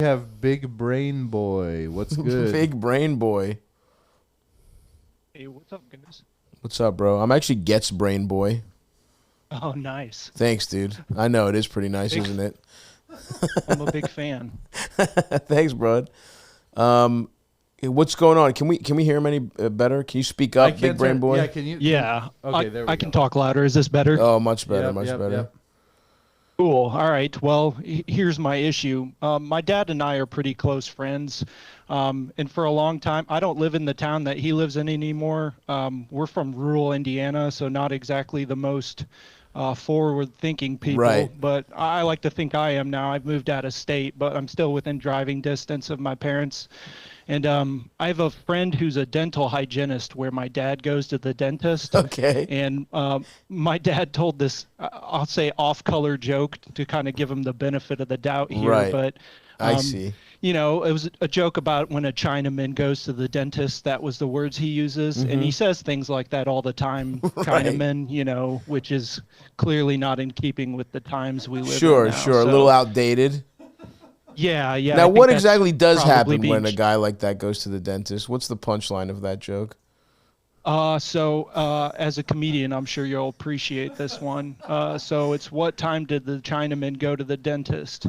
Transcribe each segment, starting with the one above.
We have Big Brain Boy. What's good? Big Brain Boy. Hey, what's up, guys? What's up, bro? I'm actually Gets Brain Boy. Oh, nice. Thanks, dude. I know it is pretty nice, isn't it? I'm a big fan. Thanks, bro. What's going on? Can we hear him any better? Can you speak up, Big Brain Boy? Yeah, can you? Yeah. Okay, there we I go. can talk louder. Is this better? Oh, much better, Yep, much yep, better. yep. Cool. All right. Well, here's my issue. My dad and I are pretty close friends. And for a long time, I don't live in the town that he lives in anymore. We're from rural Indiana, so not exactly the most forward-thinking people. Right. But I like to think I am now. I've moved out of state, but I'm still within driving distance of my parents. And I have a friend who's a dental hygienist where my dad goes to the dentist. Okay. And my dad told this, I'll say, off-color joke to kind of give him the benefit of the doubt here. Right. But I see. you know, it was a joke about when a Chinaman goes to the dentist. That was the words he uses. And he says things like that all the time. Right. Chinaman, you know, which is clearly not in keeping with the times we live in Sure, now. sure. A So, little outdated. Yeah, yeah. I Now, think what that's exactly does probably happen being when a guy like that goes to the dentist? What's the punchline of that joke? So as a comedian, I'm sure you'll appreciate this one. So it's what time did the Chinaman go to the dentist?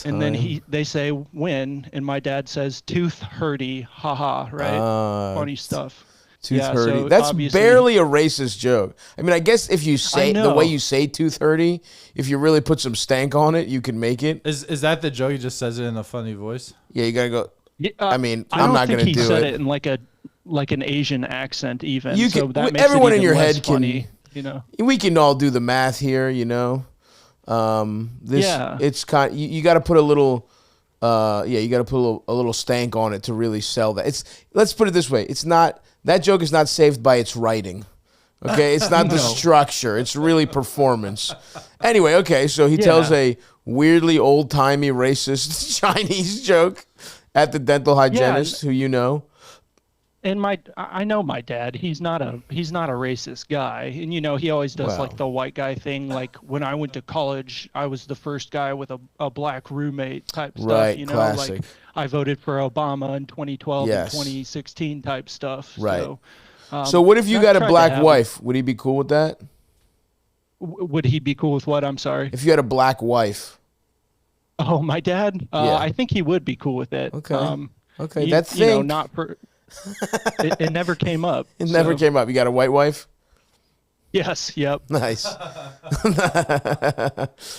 And then they say when, and my dad says tooth hurty, haha, right? Funny stuff. Tooth Yeah, hurty. so That's obviously- barely a racist joke. I mean, I guess if you say the know. way you say tooth hurty, if you really put some stank on it, you can make it. Is that the joke? He just says it in a funny voice. Yeah, you gotta go. Yeah, I mean, I I'm don't not think gonna he do said it. it in like an Asian accent even. You so can- that makes everyone it in even your less head can- funny, you know. We can all do the math here, you know. Yeah. It's kind. You got to put a little. You got to put a little stank on it to really sell that. Let's put it this way. It's not that joke is not saved by its writing. Okay, it's not the structure. It's really performance. Anyway, okay, so he tells a weirdly old-timey racist Chinese joke at the dental hygienist who you know. And I know my dad. He's not a racist guy, and you know he always does like the white guy thing. Like when I went to college, I was the first guy with a black roommate type stuff. Right, You know, classic. like I voted for Obama in 2012 Yes. and 2016 type stuff. Right. So, So what if you I got a tried to black have wife? Would he be cool with that? would he be cool with what? I'm sorry. If you had a black wife? Oh, my dad. Yeah. I think he would be cool with it. Okay. Okay, You, that's you know, think. not for. It never came up. It never so- came up. You got a white wife? Yes. Yep. Nice.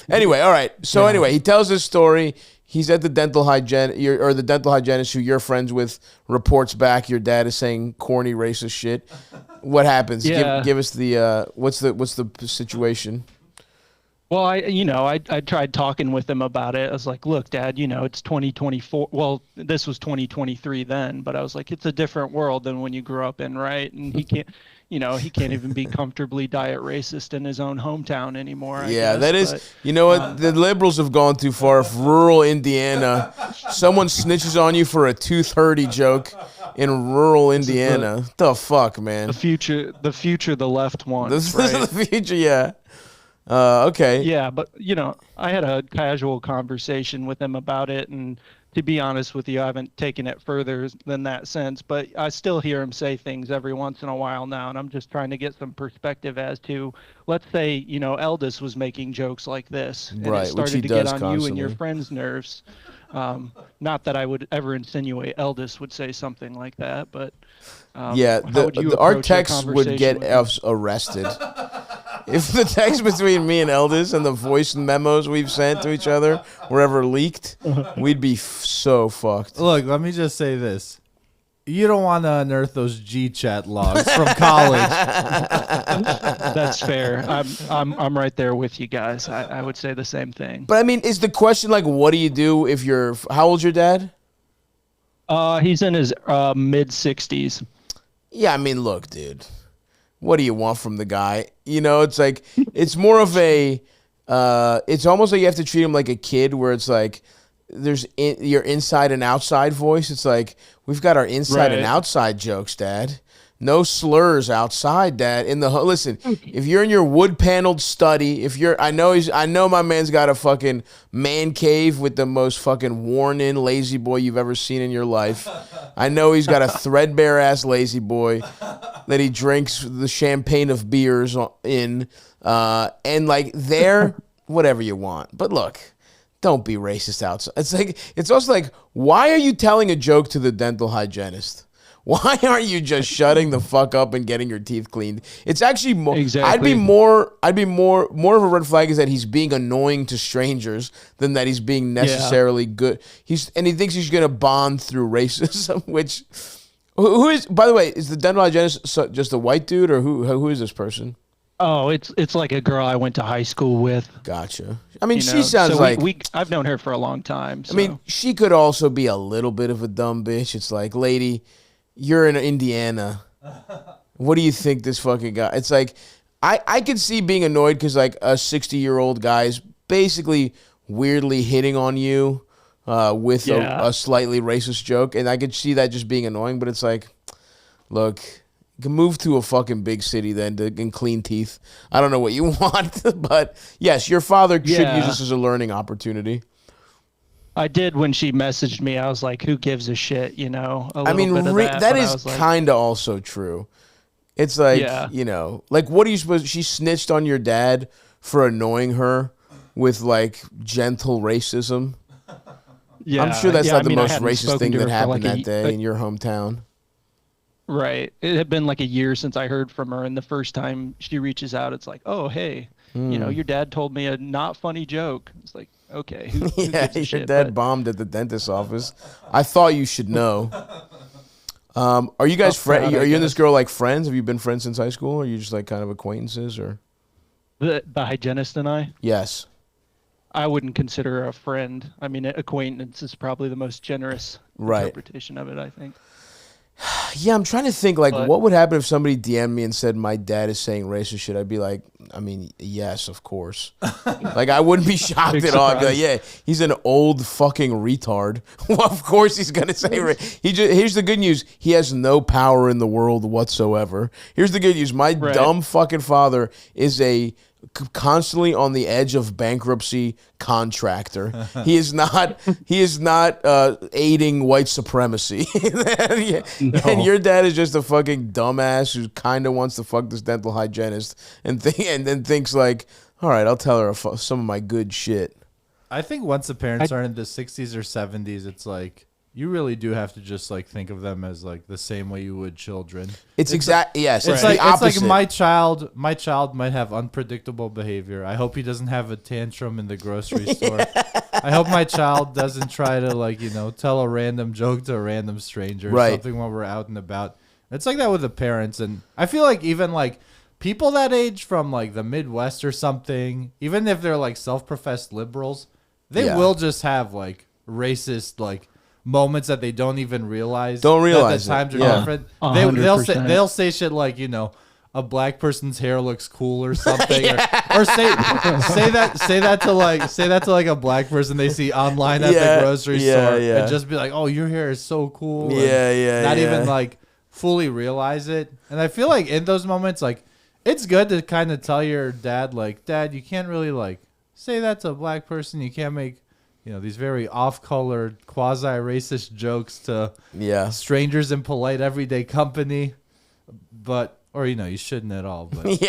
Anyway, all right. So anyway, he tells his story. He's at the dental the dental hygienist who you're friends with reports back. Your dad is saying corny racist shit. What happens? Yeah. Give us the what's the situation? Well, I tried talking with him about it. I was like, look, Dad, you know, it's 2024. Well, this was 2023 then, but I was like, it's a different world than when you grew up in, right? And he can't, you know, he can't even be comfortably diet racist in his own hometown anymore. I guess, that is, but, you know what? The liberals have gone too far. If rural Indiana, someone snitches on you for a tooth hurty joke in rural Indiana, the fuck, man? the future the left wants, This right? is the future, yeah. Okay. Yeah, but you know, I had a casual conversation with him about it, and to be honest with you, I haven't taken it further than that since. But I still hear him say things every once in a while now, and I'm just trying to get some perspective as to, let's say, you know, Eldis was making jokes like this, and Right, it which he started to get does on you and your constantly. friends' nerves. Not that I would ever insinuate Eldis would say something like that, but Yeah, how would you our approach that text would get conversation with him? us arrested. If the text between me and Eldis and the voice memos we've sent to each other were ever leaked, we'd be so fucked. Look, let me just say this. You don't want to unearth those G-chat logs from college. That's fair. I'm right there with you guys. I would say the same thing. But I mean, is the question like, what do you do if you're? How old's your dad? He's in his mid 60s. Yeah, I mean, look, dude. What do you want from the guy? You know, it's like it's more of a. It's almost like you have to treat him like a kid, where it's like there's your inside and outside voice. It's like we've got our inside and Right. outside jokes, Dad. No slurs outside, Dad. Listen, if you're in your wood paneled study, I know my man's got a fucking man cave with the most fucking worn in lazy boy you've ever seen in your life. I know he's got a threadbare ass lazy boy that he drinks the champagne of beers in, and like there, whatever you want. But look, don't be racist outside. It's also like, why are you telling a joke to the dental hygienist? Why aren't you just shutting the fuck up and getting your teeth cleaned? It's actually more. Exactly. I'd be more of a red flag is that he's being annoying to strangers than that he's being necessarily good. He thinks he's gonna bond through racism. Which, who is, by the way, is the dental hygienist just a white dude, or who is this person? Oh, it's like a girl I went to high school with. Gotcha. I mean, she sounds I've known her for a long time. So. I mean, she could also be a little bit of a dumb bitch. It's like, lady, you're in Indiana. What do you think this fucking guy? It's like, I could see being annoyed because like a 60-year-old guy's basically weirdly hitting on you with a slightly racist joke, and I could see that just being annoying. But it's like, look, you can move to a fucking big city then and clean teeth. I don't know what you want, but yes, your father should use this as a learning opportunity. I did when she messaged me. I was like, who gives a shit, you know? I mean, that is kind of also true. It's like, you know, like, what are you supposed... She snitched on your dad for annoying her with, like, gentle racism. Yeah, I'm sure that's not the most racist thing that happened that day in your hometown. Right. It had been like a year since I heard from her, and the first time she reaches out, it's like, oh, hey, you know, your dad told me a not funny joke. It's like, okay. Who gives a shit? Your dad bombed at the dentist's office. I thought you should know. Are you guys friends? Are you and this girl like friends? Have you been friends since high school? Or are you just like kind of acquaintances? Or the hygienist and I? Yes. I wouldn't consider her a friend. I mean, acquaintance is probably the most generous interpretation of it, I think. Yeah, I'm trying to think, like, what would happen if somebody DM'd me and said my dad is saying racist shit? I'd be like, I mean, yes, of course. Like, I wouldn't be shocked at all. I'd be like, yeah, he's an old fucking retard. Well, of course he's going to say here's the good news. He has no power in the world whatsoever. Here's the good news. My dumb fucking father is a constantly on the edge of bankruptcy contractor. He is not aiding white supremacy. And your dad is just a fucking dumbass who kind of wants to fuck this dental hygienist and then thinks like, all right, I'll tell her some of my good shit. I think once the parents are in the 60s or 70s, it's like you really do have to just like think of them as like the same way you would children. It's exactly yes. It's like opposite. It's like my child might have unpredictable behavior. I hope he doesn't have a tantrum in the grocery store. I hope my child doesn't try to like, you know, tell a random joke to a random stranger or something while we're out and about. It's like that with the parents, and I feel like even like people that age from like the Midwest or something, even if they're like self-professed liberals, they will just have like racist like moments that they don't even realize. That the times are different. They'll say shit like, you know, a black person's hair looks cool or something, or say that to like a black person they see online at the grocery store, and just be like, oh, your hair is so cool. Not even like fully realize it. And I feel like in those moments, like it's good to kind of tell your dad, like, Dad, you can't really like say that to a black person. You can't make, you know, these very off-colored, quasi-racist jokes to strangers in polite everyday company. But, or, you know, you shouldn't at all. But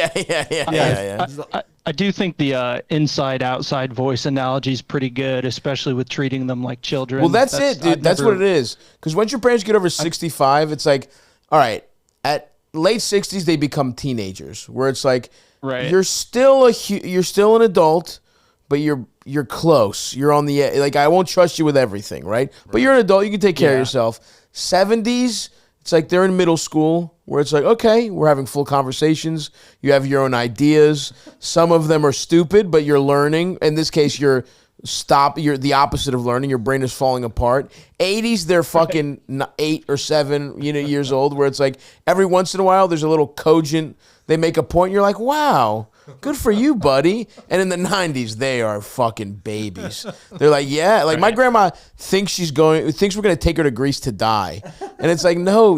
I do think the inside-outside voice analogy is pretty good, especially with treating them like children. Well, that's it, dude. That's what it is. Because once your parents get over 65, it's like, all right, at late 60s, they become teenagers, where it's like, you're still an adult, but you're close. You're on the edge. Like, I won't trust you with everything, right? But you're an adult. You can take care of yourself. 70s, it's like they're in middle school where it's like, okay, we're having full conversations. You have your own ideas. Some of them are stupid, but you're learning. In this case, you're the opposite of learning. Your brain is falling apart. 80s, they're fucking 8 or 7 years old, where it's like every once in a while there's a little cogent. They make a point. You're like, wow, good for you, buddy. And in the 90s, they are fucking babies. They're like, yeah, like my grandma thinks we're gonna take her to Greece to die, and it's like, no,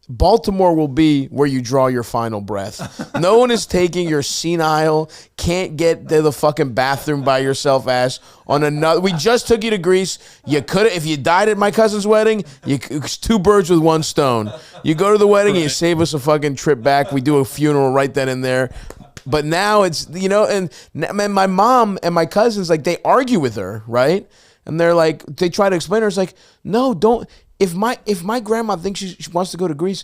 Baltimore will be where you draw your final breath. No one is taking your senile, can't get to the fucking bathroom by yourself ass on another. We just took you to Greece. You could have, if you died at my cousin's wedding, it's 2 birds with 1 stone. You go to the wedding and you save us a fucking trip back. We do a funeral right then and there. But now it's, you know, and my mom and my cousins, like, they argue with her, right? And they're like, they try to explain to her. It's like, no, don't. If my grandma thinks she wants to go to Greece,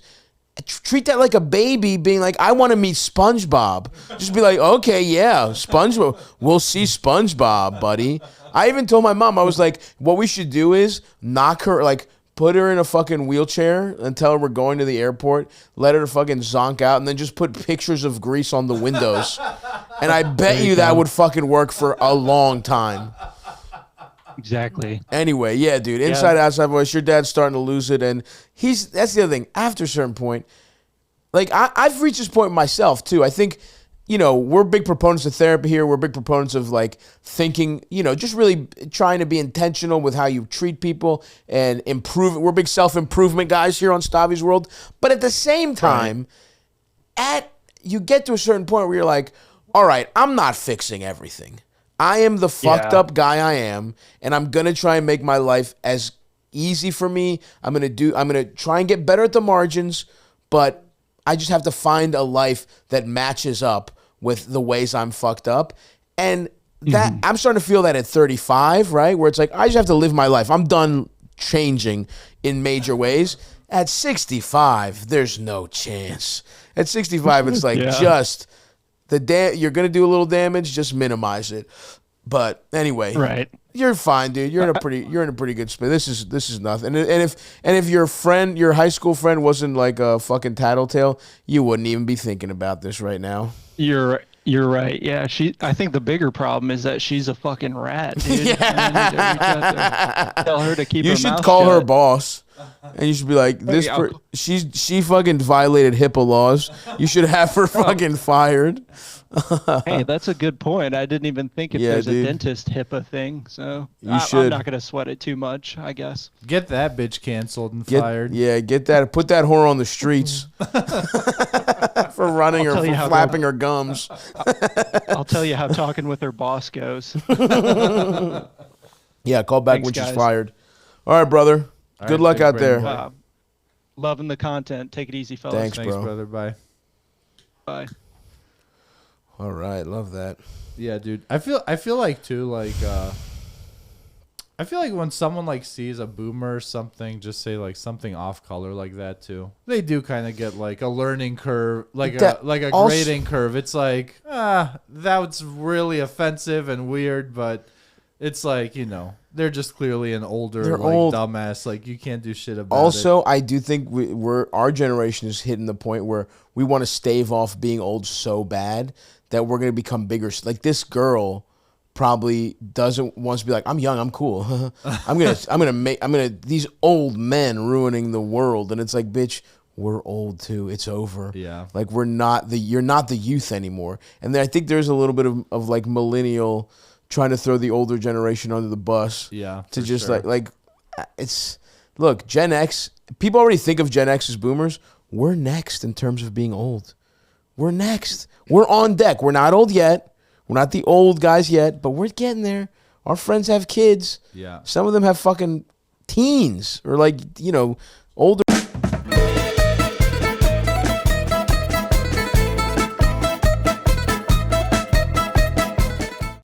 treat that like a baby being like, I want to meet SpongeBob. Just be like, okay, yeah, SpongeBob. We'll see SpongeBob, buddy. I even told my mom, I was like, what we should do is knock her, like, put her in a fucking wheelchair and tell her we're going to the airport, let her fucking zonk out, and then just put pictures of Greece on the windows. And I bet you that would fucking work for a long time. Exactly. Anyway, yeah, dude. Inside, outside voice. Your dad's starting to lose it, and that's the other thing. After a certain point, like I've reached this point myself too. I think, you know, we're big proponents of therapy here. We're big proponents of like thinking, you know, just really trying to be intentional with how you treat people and improve. We're big self-improvement guys here on Stavvy's World. But at the same time, you get to a certain point where you're like, all right, I'm not fixing everything. I am the fucked up guy I am, and I'm going to try and make my life as easy for me. I'm going to try and get better at the margins, but I just have to find a life that matches up with the ways I'm fucked up. And that I'm starting to feel that at 35, right? Where it's like, I just have to live my life. I'm done changing in major ways. At 65, there's no chance. At 65, it's like just... you're gonna do a little damage, just minimize it. But anyway, right? You're fine, dude. You're in a pretty good spot. This is nothing. And if your high school friend wasn't like a fucking tattletale, you wouldn't even be thinking about this right now. You're right. Yeah, I think the bigger problem is that she's a fucking rat, dude. Yeah. Tell her to keep. You her should mouth call shut. her boss. And you should be like, she fucking violated HIPAA laws. You should have her fucking fired. Hey, that's a good point. I didn't even think if there's a dentist HIPAA thing. So I'm not going to sweat it too much, I guess. Get that bitch canceled and fired. Yeah, get that. Put that whore on the streets for running or for flapping her gums. I'll tell you how talking with her boss goes. Yeah, call back when she's fired. All right, brother. Good luck out there. Loving the content. Take it easy, fellas. Thanks, bro. Brother. Bye. Bye. All right, love that. Yeah, dude. I feel like too, like I feel like when someone like sees a boomer or something, just say like something off color like that too, they do kind of get like a learning curve, like a grading curve. It's like that's really offensive and weird, but it's like, you know, they're just clearly an older old dumbass. Like, you can't do shit about it. Also, I do think our generation is hitting the point where we want to stave off being old so bad that we're gonna become bigger. Like, this girl probably doesn't want to be like, I'm young, I'm cool. I'm gonna these old men ruining the world, and it's like, bitch, we're old too. It's over. Yeah. Like, you're not the youth anymore. And then I think there's a little bit of like millennial trying to throw the older generation under the bus. Yeah. To just like it's, look, Gen X, people already think of Gen X as boomers. We're next in terms of being old. We're next. We're on deck. We're not old yet. We're not the old guys yet, but we're getting there. Our friends have kids. Yeah. Some of them have fucking teens or like, you know, older.